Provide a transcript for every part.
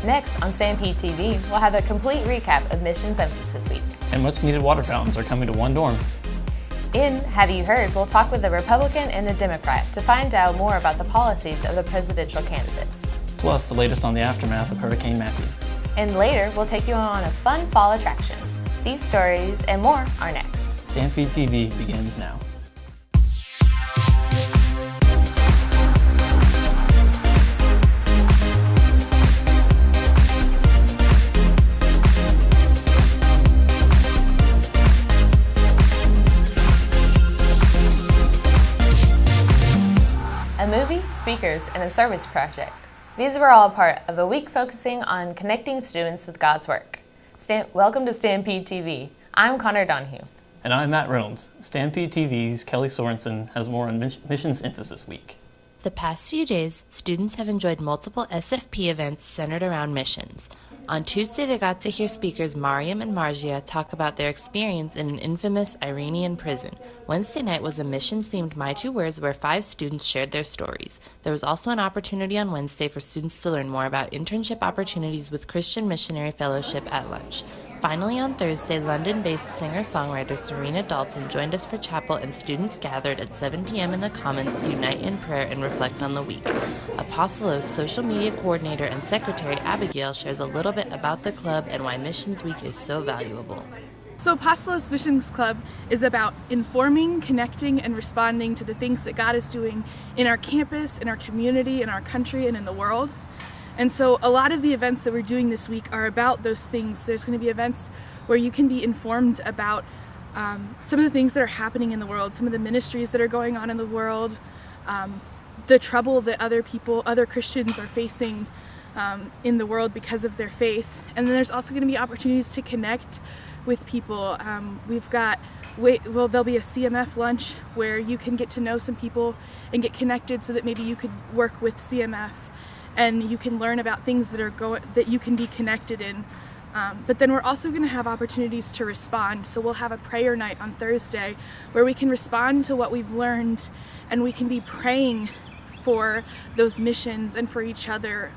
Next on StampedeTV, we'll have a complete recap of Missions Emphasis Week. And much needed water fountains are coming to one dorm. In Have You Heard, we'll talk with the Republican and the Democrat to find out more about the policies of the presidential candidates. Plus the latest on the aftermath of Hurricane Matthew. And later, we'll take you on a fun fall attraction. These stories and more are next. StampedeTV begins now. A movie, speakers, and a service project. These were all part of a week focusing on connecting students with God's work. Welcome to StampedeTV. I'm Konnor Donahue. And I'm Matt Reynolds. StampedeTV's Kelly Sorensen has more on Missions Emphasis Week. The past few days, students have enjoyed multiple SFP events centered around missions. On Tuesday, they got to hear speakers Mariam and Margia talk about their experience in an infamous Iranian prison. Wednesday night was a missions-themed My Two Words where 5 students shared their stories. There was also an opportunity on Wednesday for students to learn more about internship opportunities with Christian Missionary Fellowship at lunch. Finally, on Thursday, London-based singer-songwriter Serena Dalton joined us for chapel, and students gathered at 7 p.m. in the Commons to unite in prayer and reflect on the week. Apostolo's social media coordinator and secretary Abigail shares a little bit about the club and why Missions Week is so valuable. So Apostolos Missions Club is about informing, connecting, and responding to the things that God is doing in our campus, in our community, in our country, and in the world. And so a lot of the events that we're doing this week are about those things. There's going to be events where you can be informed about some of the things that are happening in the world, some of the ministries that are going on in the world, the trouble that other Christians are facing in the world because of their faith. And then there's also going to be opportunities to connect with people. There'll be a CMF lunch where you can get to know some people and get connected so that maybe you could work with CMF. And you can learn about things that you can be connected in. But then we're also going to have opportunities to respond. So we'll have a prayer night on Thursday where we can respond to what we've learned, and we can be praying for those missions and for each other.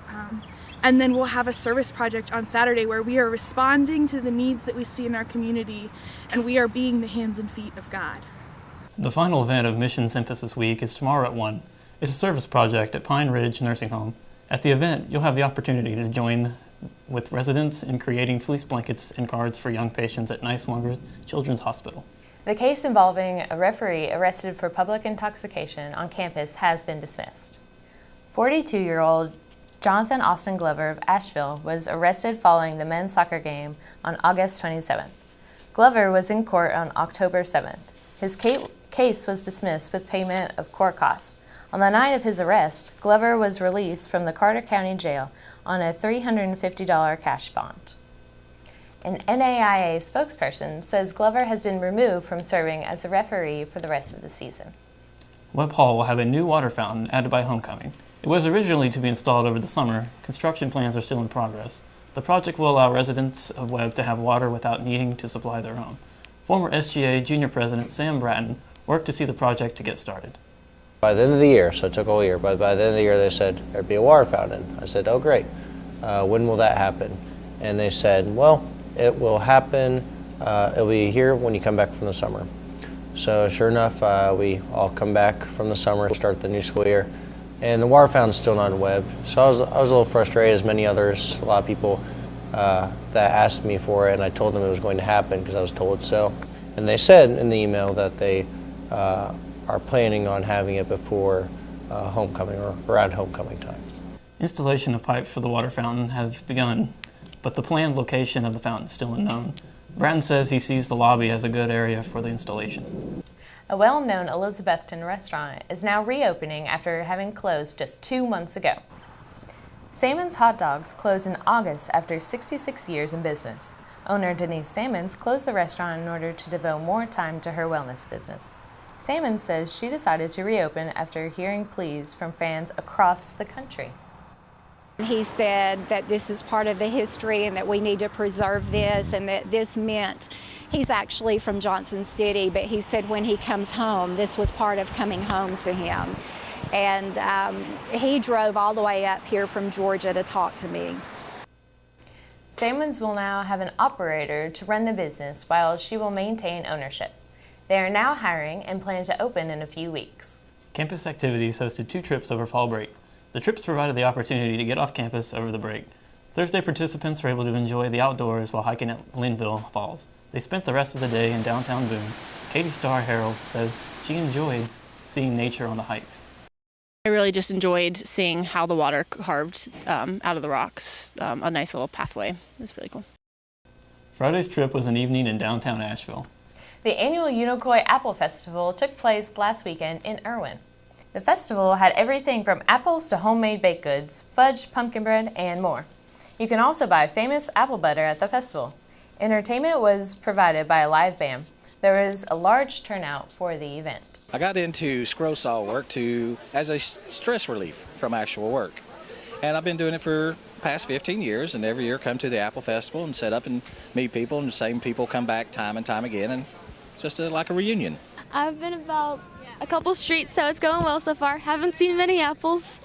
And then we'll have a service project on Saturday where we are responding to the needs that we see in our community, and we are being the hands and feet of God. The final event of Missions Emphasis Week is tomorrow at 1. It's a service project at Pine Ridge Nursing Home. At the event, you'll have the opportunity to join with residents in creating fleece blankets and cards for young patients at Niswonger Children's Hospital. The case involving a referee arrested for public intoxication on campus has been dismissed. 42-year-old Jonathan Austin Glover of Asheville was arrested following the men's soccer game on August 27th. Glover was in court on October 7th. His case was dismissed with payment of court costs. On the night of his arrest, Glover was released from the Carter County Jail on a $350 cash bond. An NAIA spokesperson says Glover has been removed from serving as a referee for the rest of the season. Webb Hall will have a new water fountain added by homecoming. It was originally to be installed over the summer. Construction plans are still in progress. The project will allow residents of Webb to have water without needing to supply their own. Former SGA Junior President Sam Bratton worked to see the project to get started. By the end of the year, so it took a whole year, but by the end of the year they said there'd be a water fountain. I said, oh great, when will that happen? And they said, well, it will happen, it'll be here when you come back from the summer. So sure enough, we all come back from the summer, start the new school year, and the water fountain's still not on Webb. So I was a little frustrated, as many others, a lot of people that asked me for it, and I told them it was going to happen because I was told so. And they said in the email that they are planning on having it before homecoming or around homecoming time. Installation of pipes for the water fountain has begun, but the planned location of the fountain is still unknown. Bratton says he sees the lobby as a good area for the installation. A well-known Elizabethton restaurant is now reopening after having closed just 2 months ago. Sammons Hot Dogs closed in August after 66 years in business. Owner Denise Sammons closed the restaurant in order to devote more time to her wellness business. Sammons says she decided to reopen after hearing pleas from fans across the country. He said that this is part of the history and that we need to preserve this, and that this meant, he's actually from Johnson City, but he said when he comes home, this was part of coming home to him. And he drove all the way up here from Georgia to talk to me. Sammons will now have an operator to run the business while she will maintain ownership. They are now hiring and plan to open in a few weeks. Campus Activities hosted 2 trips over fall break. The trips provided the opportunity to get off campus over the break. Thursday, participants were able to enjoy the outdoors while hiking at Linville Falls. They spent the rest of the day in downtown Boone. Katie Starr Harold says she enjoyed seeing nature on the hikes. I really just enjoyed seeing how the water carved out of the rocks. A nice little pathway. It was really cool. Friday's trip was an evening in downtown Asheville. The annual Unicoi Apple Festival took place last weekend in Irwin. The festival had everything from apples to homemade baked goods, fudge, pumpkin bread, and more. You can also buy famous apple butter at the festival. Entertainment was provided by a live band. There was a large turnout for the event. I got into scroll saw work as a stress relief from actual work. And I've been doing it for the past 15 years, and every year come to the Apple Festival and set up and meet people, and the same people come back time and time again, and just like a reunion. I've been about a couple streets, so it's going well so far. Haven't seen many apples.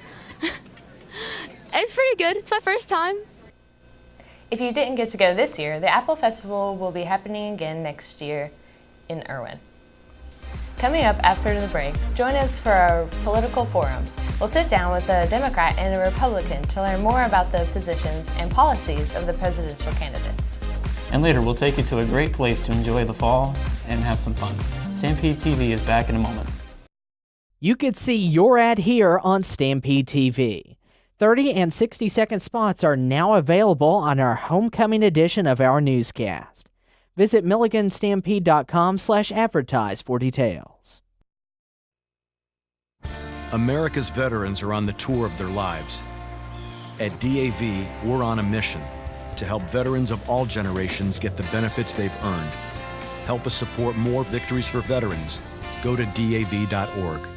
It's pretty good. It's my first time. If you didn't get to go this year, the Apple Festival will be happening again next year in Irwin. Coming up after the break, join us for our political forum. We'll sit down with a Democrat and a Republican to learn more about the positions and policies of the presidential candidates. And later, we'll take you to a great place to enjoy the fall and have some fun. Stampede TV is back in a moment. You could see your ad here on Stampede TV. 30 and 60-second spots are now available on our homecoming edition of our newscast. Visit milliganstampede.com/advertise for details. America's veterans are on the tour of their lives. At DAV, we're on a mission to help veterans of all generations get the benefits they've earned. Help us support more victories for veterans. Go to DAV.org.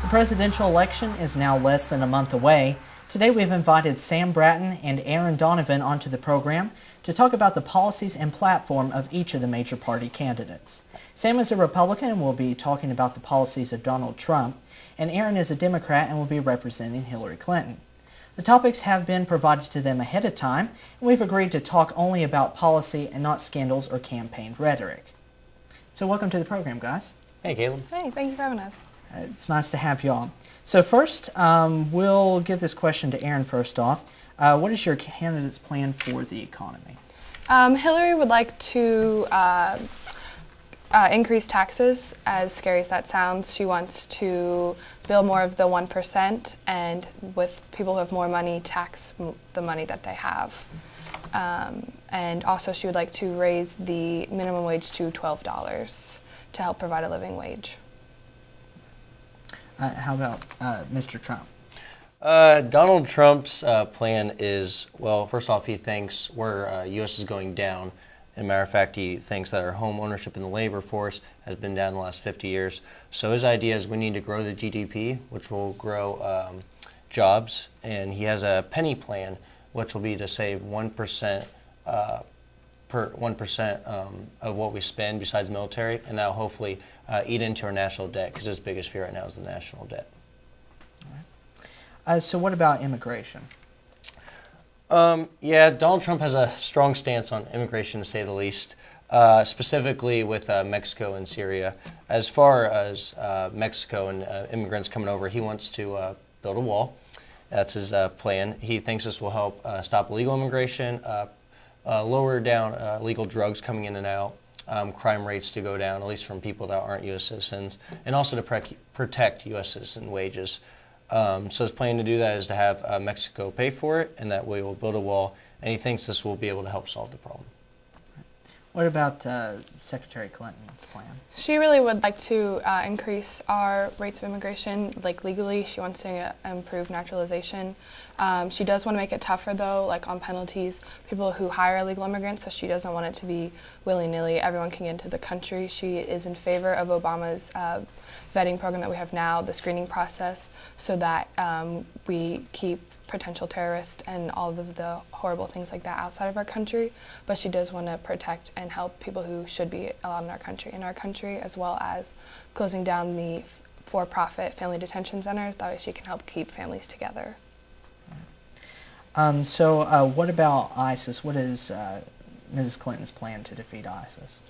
The presidential election is now less than a month away. Today we've invited Sam Bratton and Aaron Donovan onto the program to talk about the policies and platform of each of the major party candidates. Sam is a Republican and will be talking about the policies of Donald Trump, and Aaron is a Democrat and will be representing Hillary Clinton. The topics have been provided to them ahead of time, and we've agreed to talk only about policy and not scandals or campaign rhetoric. So welcome to the program, guys. Hey, Caleb. Hey, thank you for having us. It's nice to have you all. So first, we'll give this question to Aaron first off. What is your candidate's plan for the economy? Hillary would like to increase taxes. As scary as that sounds, she wants to build more of the 1%, and with people who have more money, tax the money that they have. And also she would like to raise the minimum wage to $12 to help provide a living wage. How about Mr. Trump? Donald Trump's plan is, well, first off, he thinks where U.S. is going down. As a matter of fact, he thinks that our home ownership in the labor force has been down the last 50 years. So his idea is we need to grow the GDP, which will grow jobs. And he has a penny plan, which will be to save 1% per 1% of what we spend besides military, and that will hopefully eat into our national debt, because his biggest fear right now is the national debt. All right. So what about immigration? Yeah, Donald Trump has a strong stance on immigration, to say the least, specifically with Mexico and Syria. As far as Mexico and immigrants coming over, he wants to build a wall. That's his plan. He thinks this will help stop illegal immigration, lower down illegal drugs coming in and out, crime rates to go down, at least from people that aren't U.S. citizens, and also to protect U.S. citizen wages. So his plan to do that is to have Mexico pay for it, and that way we'll build a wall, and he thinks this will be able to help solve the problem. What about Secretary Clinton's plan? She really would like to increase our rates of immigration, like legally. She wants to improve naturalization. She does want to make it tougher, though, like on penalties, people who hire illegal immigrants, so she doesn't want it to be willy-nilly. Everyone can get into the country. She is in favor of Obama's vetting program that we have now, the screening process, so that we keep potential terrorists and all of the horrible things like that outside of our country. But she does want to protect and help people who should be allowed in our country, as well as closing down the for-profit family detention centers. That way she can help keep families together. What about ISIS? What is Mrs. Clinton's plan to defeat ISIS?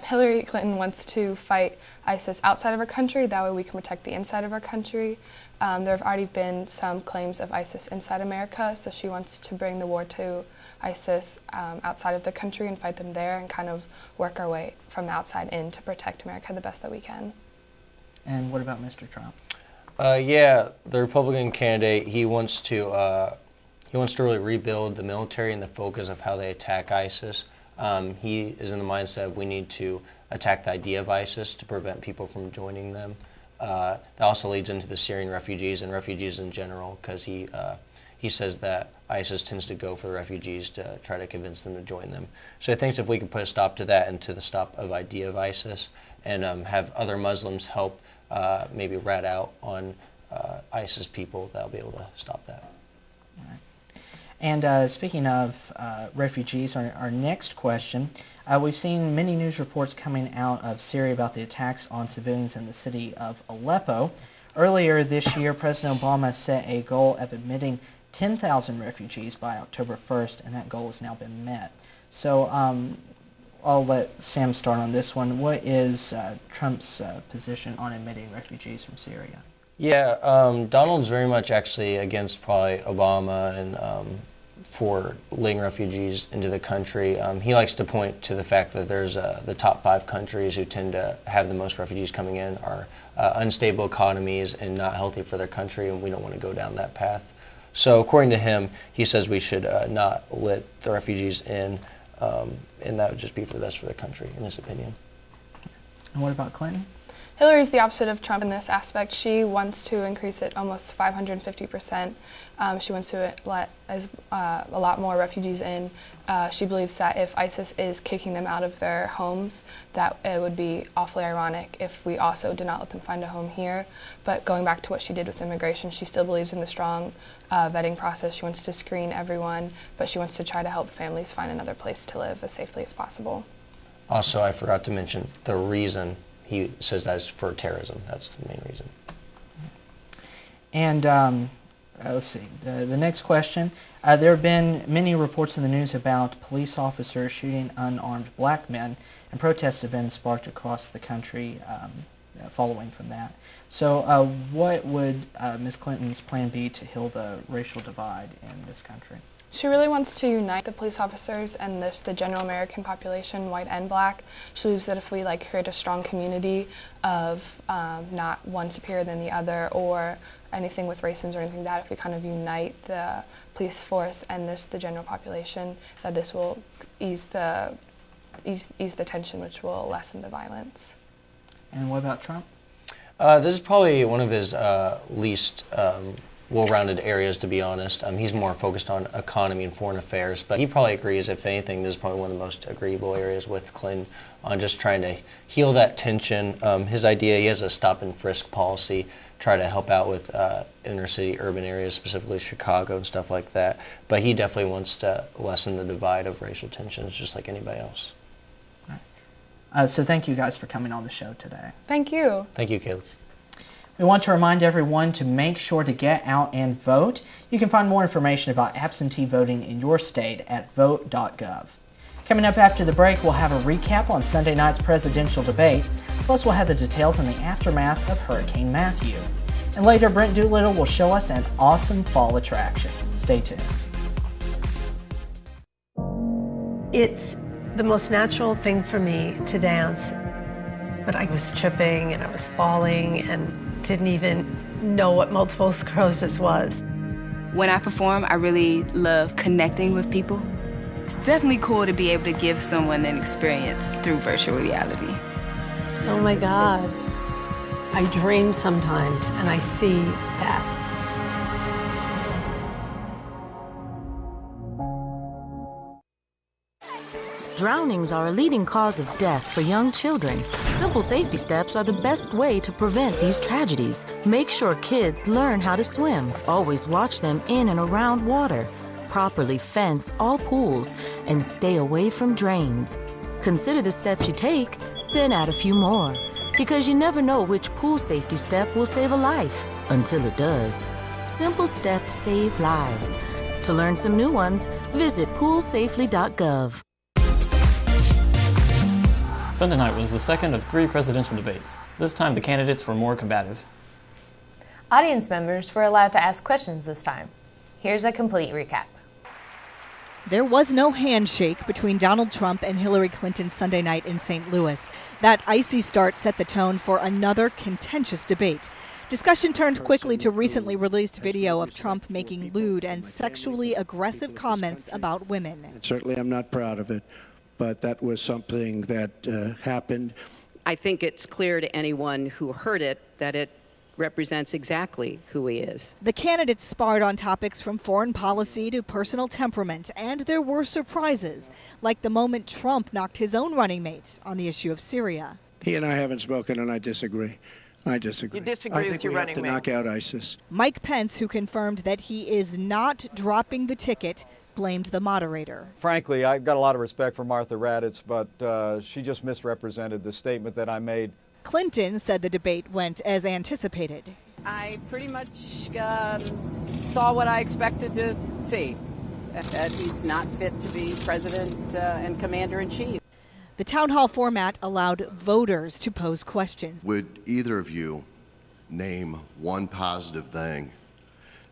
Hillary Clinton wants to fight ISIS outside of our country. That way we can protect the inside of our country. There have already been some claims of ISIS inside America, so she wants to bring the war to ISIS outside of the country and fight them there and kind of work our way from the outside in to protect America the best that we can. And what about Mr. Trump? Yeah, the Republican candidate, he wants to really rebuild the military and the focus of how they attack ISIS. He is in the mindset of we need to attack the idea of ISIS to prevent people from joining them. That also leads into the Syrian refugees and refugees in general, because he says that ISIS tends to go for the refugees to try to convince them to join them. So I think if we could put a stop to that and to the stop of idea of ISIS and have other Muslims help maybe rat out on ISIS people, that'll be able to stop that. All right. And speaking of refugees, our next question, we've seen many news reports coming out of Syria about the attacks on civilians in the city of Aleppo. Earlier this year, President Obama set a goal of admitting 10,000 refugees by October 1st, and that goal has now been met. So I'll let Sam start on this one. What is Trump's position on admitting refugees from Syria? Yeah, Donald's very much actually against probably Obama and for letting refugees into the country. He likes to point to the fact that there's the top 5 countries who tend to have the most refugees coming in are unstable economies and not healthy for their country, and we don't want to go down that path. So according to him, he says we should not let the refugees in, and that would just be for the best for the country, in his opinion. And what about Clinton? Hillary's the opposite of Trump in this aspect. She wants to increase it almost 550%. She wants to let a lot more refugees in. She believes that if ISIS is kicking them out of their homes, that it would be awfully ironic if we also did not let them find a home here. But going back to what she did with immigration, she still believes in the strong vetting process. She wants to screen everyone, but she wants to try to help families find another place to live as safely as possible. Also, I forgot to mention the reason he says that is for terrorism. That's the main reason. And let's see, the next question. There have been many reports in the news about police officers shooting unarmed black men, and protests have been sparked across the country following from that. So what would Ms. Clinton's plan be to heal the racial divide in this country? She really wants to unite the police officers and the general American population, white and black. She believes that if we create a strong community of not one superior than the other or anything with racism or anything like that, if we kind of unite the police force and the general population, that this will ease the tension, which will lessen the violence. And what about Trump? This is probably one of his least well-rounded areas, to be honest. He's more focused on economy and foreign affairs, but he probably agrees, if anything, this is probably one of the most agreeable areas with Clinton on just trying to heal that tension. His idea, he has a stop and frisk policy, try to help out with inner city urban areas, specifically Chicago and stuff like that, but he definitely wants to lessen the divide of racial tensions just like anybody else. So thank you guys for coming on the show today. Thank you. Thank you, Caleb. We want to remind everyone to make sure to get out and vote. You can find more information about absentee voting in your state at vote.gov. Coming up after the break, we'll have a recap on Sunday night's presidential debate, plus we'll have the details on the aftermath of Hurricane Matthew. And later, Brent Doolittle will show us an awesome fall attraction. Stay tuned. It's the most natural thing for me to dance, but I was tripping and I was falling and didn't even know what multiple sclerosis was. When I perform, I really love connecting with people. It's definitely cool to be able to give someone an experience through virtual reality. Oh my God. I dream sometimes and I see that. Drownings are a leading cause of death for young children. Simple safety steps are the best way to prevent these tragedies. Make sure kids learn how to swim. Always watch them in and around water. Properly fence all pools and stay away from drains. Consider the steps you take, then add a few more. Because you never know which pool safety step will save a life until it does. Simple steps save lives. To learn some new ones, visit poolsafely.gov. Sunday night was the second of 3 presidential debates. This time the candidates were more combative. Audience members were allowed to ask questions this time. Here's a complete recap. There was no handshake between Donald Trump and Hillary Clinton Sunday night in St. Louis. That icy start set the tone for another contentious debate. Discussion turned quickly to recently released video of Trump making lewd and sexually aggressive comments about women. Certainly I'm not proud of it, but that was something that happened. I think it's clear to anyone who heard it that it represents exactly who he is. The candidates sparred on topics from foreign policy to personal temperament, and there were surprises, like the moment Trump knocked his own running mate on the issue of Syria. He and I haven't spoken, and I disagree. I disagree. You disagree with your running mate? I think we have to knock out ISIS. Mike Pence, who confirmed that he is not dropping the ticket, blamed the moderator. Frankly, I've got a lot of respect for Martha Raddatz, but she just misrepresented the statement that I made. Clinton said the debate went as anticipated. I pretty much saw what I expected to see, that he's not fit to be president and commander-in-chief. The town hall format allowed voters to pose questions. Would either of you name one positive thing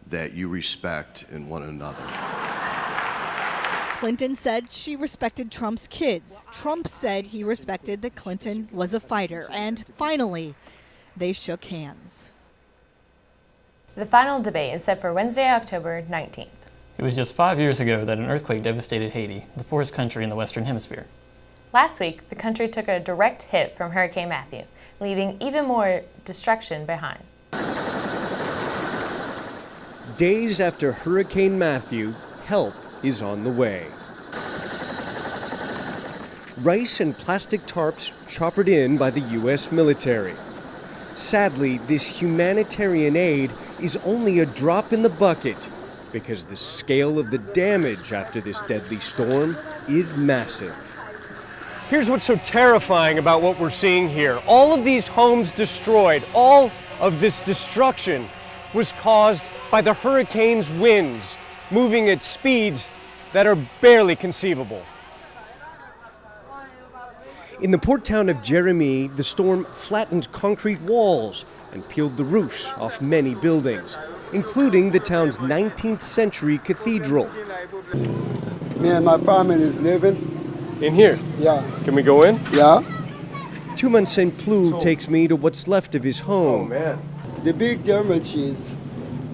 that you respect in one another? Clinton said she respected Trump's kids. Trump said he respected that Clinton was a fighter. And finally, they shook hands. The final debate is set for Wednesday, October 19th. It was just 5 years ago that an earthquake devastated Haiti, the poorest country in the Western Hemisphere. Last week, the country took a direct hit from Hurricane Matthew, leaving even more destruction behind. Days after Hurricane Matthew, help is on the way. Rice and plastic tarps choppered in by the U.S. military. Sadly, this humanitarian aid is only a drop in the bucket because the scale of the damage after this deadly storm is massive. Here's what's so terrifying about what we're seeing here. All of these homes destroyed, all of this destruction was caused by the hurricane's winds, moving at speeds that are barely conceivable. In the port town of Jeremy, the storm flattened concrete walls and peeled the roofs off many buildings, including the town's 19th century cathedral. Me and my family is living in here? Yeah. Can we go in? Yeah. Tuman St. Plou takes me to what's left of his home. Oh, man. The big damage is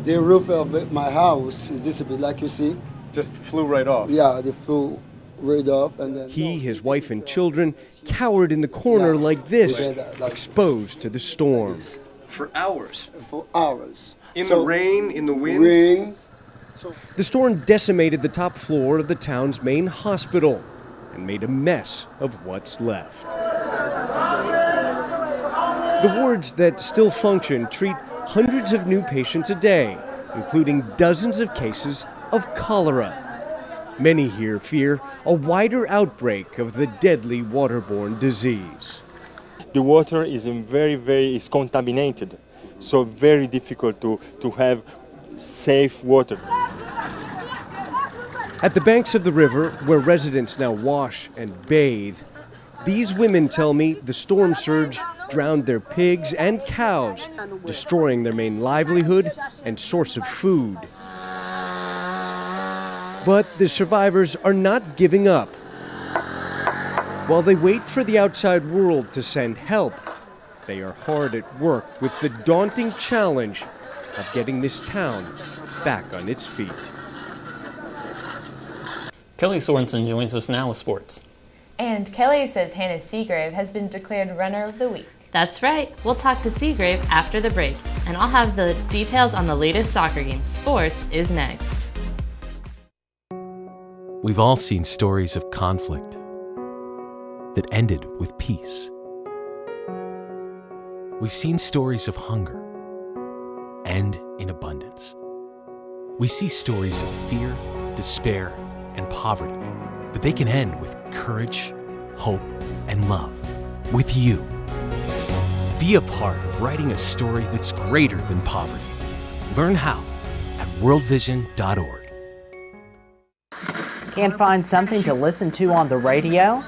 the roof of my house is this a bit, like you see. Just flew right off? Yeah, they flew right off. And then he, his wife, and children cowered in the corner like this, exposed to the storm. For hours? For hours. In the rain, in the wind? Rains. The storm decimated the top floor of the town's main hospital and made a mess of what's left. The wards that still function treat hundreds of new patients a day, including dozens of cases of cholera. Many here fear a wider outbreak of the deadly waterborne disease. The water is is contaminated, so very difficult to have safe water. At the banks of the river, where residents now wash and bathe, these women tell me the storm surge drowned their pigs and cows, destroying their main livelihood and source of food. But the survivors are not giving up. While they wait for the outside world to send help, they are hard at work with the daunting challenge of getting this town back on its feet. Kelly Sorensen joins us now with sports. And Kelly says Hannah Seagrave has been declared Runner of the Week. That's right. We'll talk to Seagrave after the break, and I'll have the details on the latest soccer game. Sports is next. We've all seen stories of conflict that ended with peace. We've seen stories of hunger end in abundance. We see stories of fear, despair, and poverty, but they can end with courage, hope, and love. With you. Be a part of writing a story that's greater than poverty. Learn how at worldvision.org. Can't find something to listen to on the radio?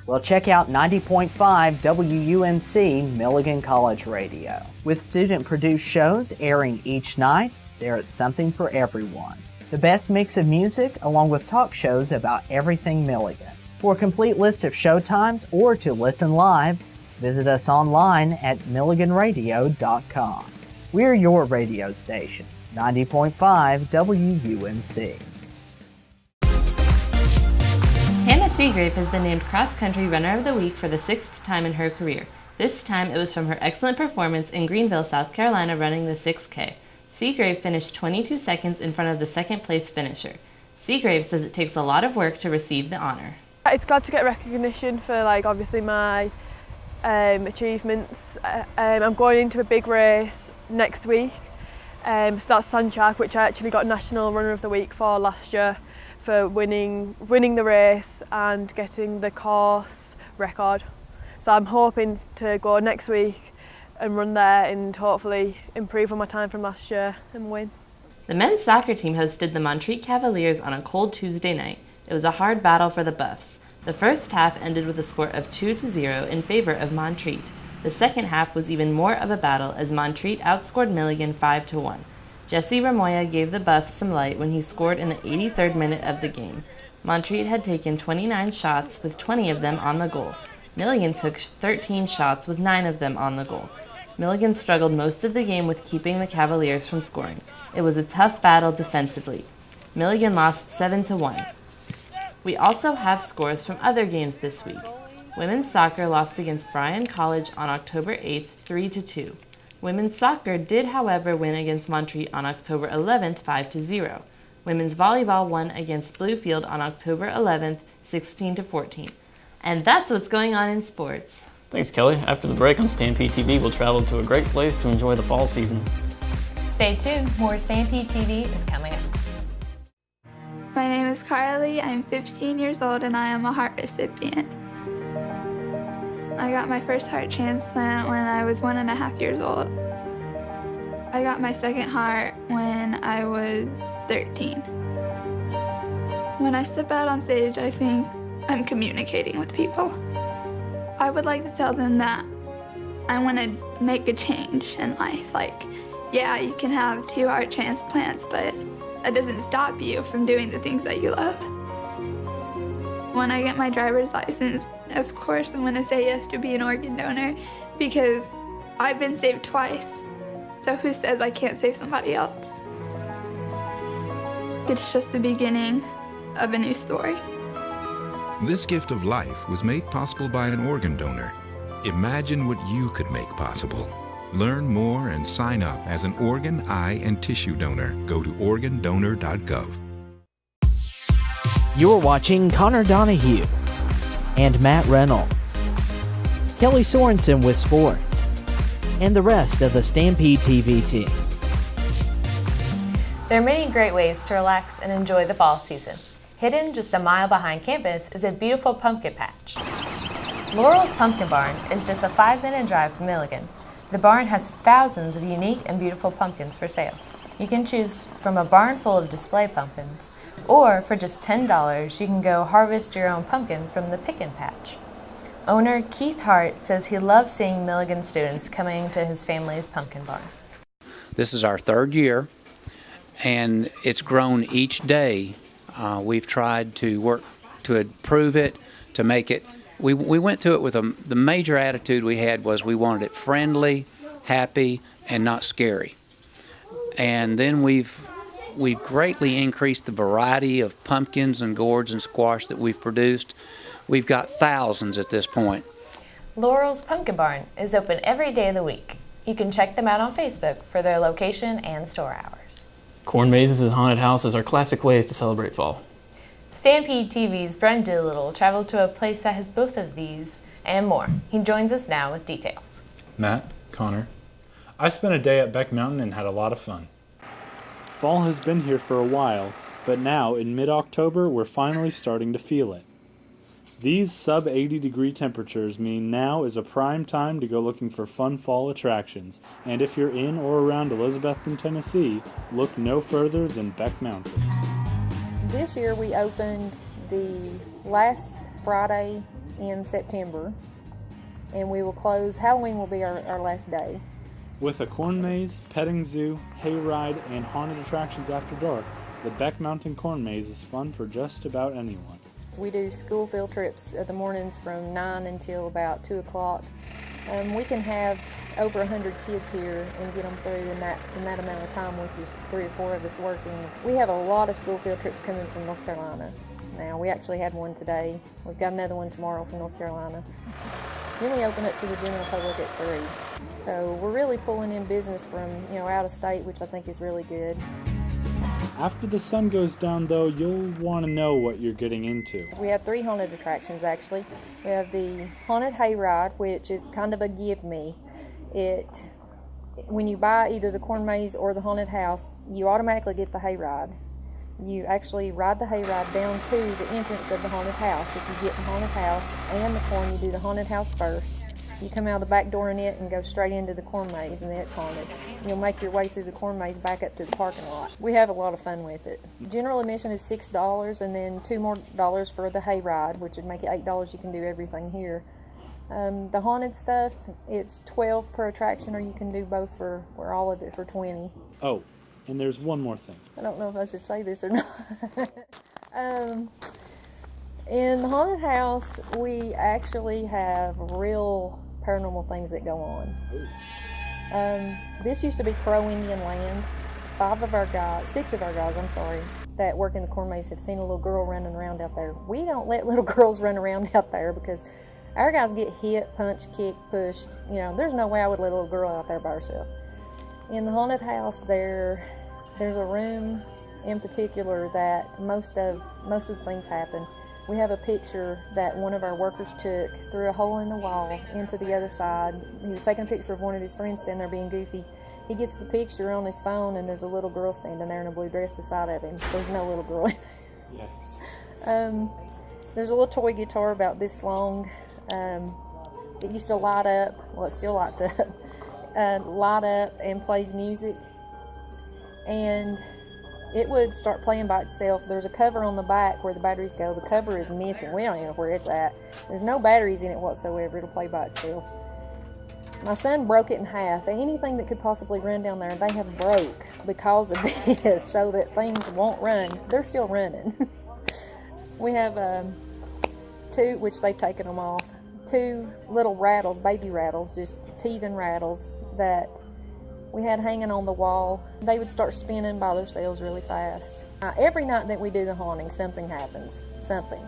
Well, check out 90.5 WUMC Milligan College Radio. With student-produced shows airing each night, there is something for everyone. The best mix of music along with talk shows about everything Milligan. For a complete list of show times or to listen live, visit us online at milliganradio.com. We're your radio station, 90.5 WUMC. Hannah Seagrave has been named Cross Country Runner of the Week for the 6th time in her career. This time it was from her excellent performance in Greenville, South Carolina running the 6K. Seagrave finished 22 seconds in front of the second-place finisher. Seagrave says it takes a lot of work to receive the honor. It's glad to get recognition for obviously my achievements. I'm going into a big race next week. So that's Sanchak, which I actually got National Runner of the Week for last year for winning the race and getting the course record. So I'm hoping to go next week and run there and hopefully improve on my time from last year and win. The men's soccer team hosted the Montreat Cavaliers on a cold Tuesday night. It was a hard battle for the Buffs. The first half ended with a score of 2-0 in favor of Montreat. The second half was even more of a battle as Montreat outscored Milligan 5-1. Jesse Ramoya gave the Buffs some light when he scored in the 83rd minute of the game. Montreat had taken 29 shots with 20 of them on the goal. Milligan took 13 shots with 9 of them on the goal. Milligan struggled most of the game with keeping the Cavaliers from scoring. It was a tough battle defensively. Milligan lost 7-1. We also have scores from other games this week. Women's soccer lost against Bryan College on October 8th, 3-2. Women's soccer did, however, win against Montreat on October 11th, 5-0. Women's volleyball won against Bluefield on October 11th, 16-14. And that's what's going on in sports. Thanks, Kelly. After the break on Stampede TV, we'll travel to a great place to enjoy the fall season. Stay tuned. More Stampede TV is coming up. My name is Carly. I'm 15 years old and I am a heart recipient. I got my first heart transplant when I was 1.5 years old. I got my second heart when I was 13. When I step out on stage, I think I'm communicating with people. I would like to tell them that I want to make a change in life. Yeah, you can have 2 heart transplants, but that doesn't stop you from doing the things that you love. When I get my driver's license, of course I'm going to say yes to be an organ donor because I've been saved twice. So who says I can't save somebody else? It's just the beginning of a new story. This gift of life was made possible by an organ donor. Imagine what you could make possible. Learn more and sign up as an organ, eye, and tissue donor. Go to organdonor.gov. You're watching Konnor Donahue and Matt Reynolds, Kelly Sorensen with sports, and the rest of the Stampede TV team. There are many great ways to relax and enjoy the fall season. Hidden just a mile behind campus is a beautiful pumpkin patch. Laurel's Pumpkin Barn is just a 5-minute drive from Milligan. The barn has thousands of unique and beautiful pumpkins for sale. You can choose from a barn full of display pumpkins, or for just $10, you can go harvest your own pumpkin from the Pick and Patch. Owner Keith Hart says he loves seeing Milligan students coming to his family's pumpkin barn. This is our 3rd year, and it's grown each day. We've tried to work to improve it, to make it. We went to it with the major attitude we had was we wanted it friendly, happy, and not scary. And then we've greatly increased the variety of pumpkins and gourds and squash that we've produced. We've got thousands at this point. Laurel's Pumpkin Barn is open every day of the week. You can check them out on Facebook for their location and store hours. Corn mazes and haunted houses are classic ways to celebrate fall. Stampede TV's Brent Doolittle traveled to a place that has both of these and more. He joins us now with details. Matt, Connor, I spent a day at Beck Mountain and had a lot of fun. Fall has been here for a while, but now in mid-October we're finally starting to feel it. These sub-80 degree temperatures mean now is a prime time to go looking for fun fall attractions, and if you're in or around Elizabethton, Tennessee, look no further than Beck Mountain. This year we opened the last Friday in September, and we will close. Halloween will be our last day. With a corn maze, petting zoo, hayride, and haunted attractions after dark, the Beck Mountain Corn Maze is fun for just about anyone. We do school field trips in the mornings from 9 until about 2 o'clock. We can have over 100 kids here and get them through in that amount of time with just 3 or 4 of us working. We have a lot of school field trips coming from North Carolina. Now, we actually had one today. We've got another one tomorrow from North Carolina. Then we open up to the general public at 3. So we're really pulling in business from, out of state, which I think is really good. After the sun goes down, though, you'll want to know what you're getting into. We have 3 haunted attractions, actually. We have the Haunted Hayride, which is kind of a give-me. When you buy either the corn maze or the haunted house, you automatically get the hayride. You actually ride the hayride down to the entrance of the haunted house. If you get the haunted house and the corn, you do the haunted house first. You come out the back door in it and go straight into the corn maze, and then it's haunted. You'll make your way through the corn maze back up to the parking lot. We have a lot of fun with it. General admission is $6, and then $2 more for the hayride, which would make it $8. You can do everything here. The haunted stuff, it's $12 per attraction, or you can do both or all of it for $20. Oh, and there's one more thing. I don't know if I should say this or not. In the haunted house, we actually have real paranormal things that go on. This used to be Crow-Indian land. 6 of our guys, that work in the corn maze have seen a little girl running around out there. We don't let little girls run around out there because our guys get hit, punched, kicked, pushed. There's no way I would let a little girl out there by herself. In the haunted house, there's a room in particular that most of the things happen. We have a picture that one of our workers took through a hole in the wall into the other side. He was taking a picture of one of his friends standing there being goofy. He gets the picture on his phone, and there's a little girl standing there in a blue dress beside of him. There's no little girl in there. Yes. There's a little toy guitar about this long. It used to light up. Well, it still lights up. Light up and plays music. And it would start playing by itself. There's a cover on the back where the batteries go. The cover is missing. We don't even know where it's at. There's no batteries in it whatsoever. It'll play by itself. My son broke it in half. Anything that could possibly run down there, they have broke because of this, so that things won't run. They're still running. We have 2, which they've taken them off, 2 little rattles, baby rattles, just teething rattles that we had hanging on the wall. They would start spinning by themselves really fast. Every night that we do the haunting, something happens. Something.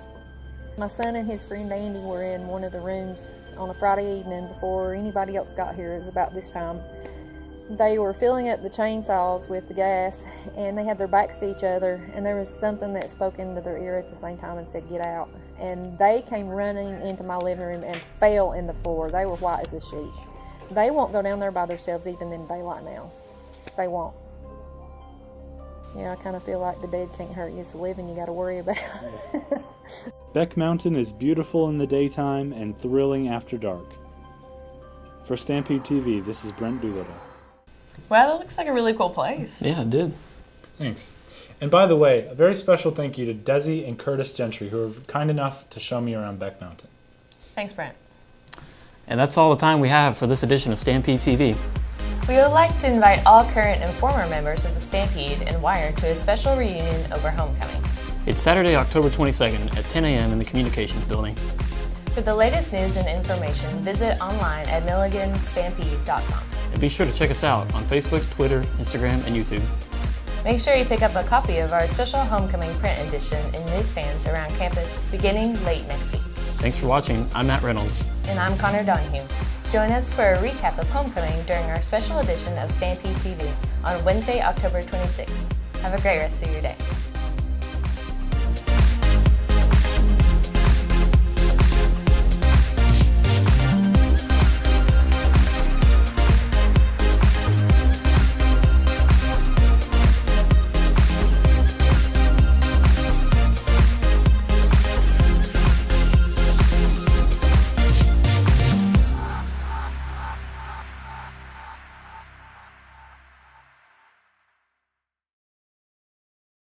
My son and his friend Andy were in one of the rooms on a Friday evening before anybody else got here. It was about this time. They were filling up the chainsaws with the gas, and they had their backs to each other, and there was something that spoke into their ear at the same time and said, "Get out." And they came running into my living room and fell in the floor. They were white as a sheet. They won't go down there by themselves even in daylight now. They won't. Yeah, I kind of feel like the dead can't hurt you. It's the living you got to worry about. Beck Mountain is beautiful in the daytime and thrilling after dark. For Stampede TV, this is Brent Doolittle. Well, it looks like a really cool place. Yeah, it did. Thanks. And by the way, a very special thank you to Desi and Curtis Gentry, who were kind enough to show me around Beck Mountain. Thanks, Brent. And that's all the time we have for this edition of Stampede TV. We would like to invite all current and former members of the Stampede and Wire to a special reunion over homecoming. It's Saturday, October 22nd at 10 a.m. in the Communications Building. For the latest news and information, visit online at milliganstampede.com. And be sure to check us out on Facebook, Twitter, Instagram, and YouTube. Make sure you pick up a copy of our special homecoming print edition in newsstands around campus beginning late next week. Thanks for watching. I'm Matt Reynolds. And I'm Konnor Donahue. Join us for a recap of homecoming during our special edition of Stampede TV on Wednesday, October 26th. Have a great rest of your day.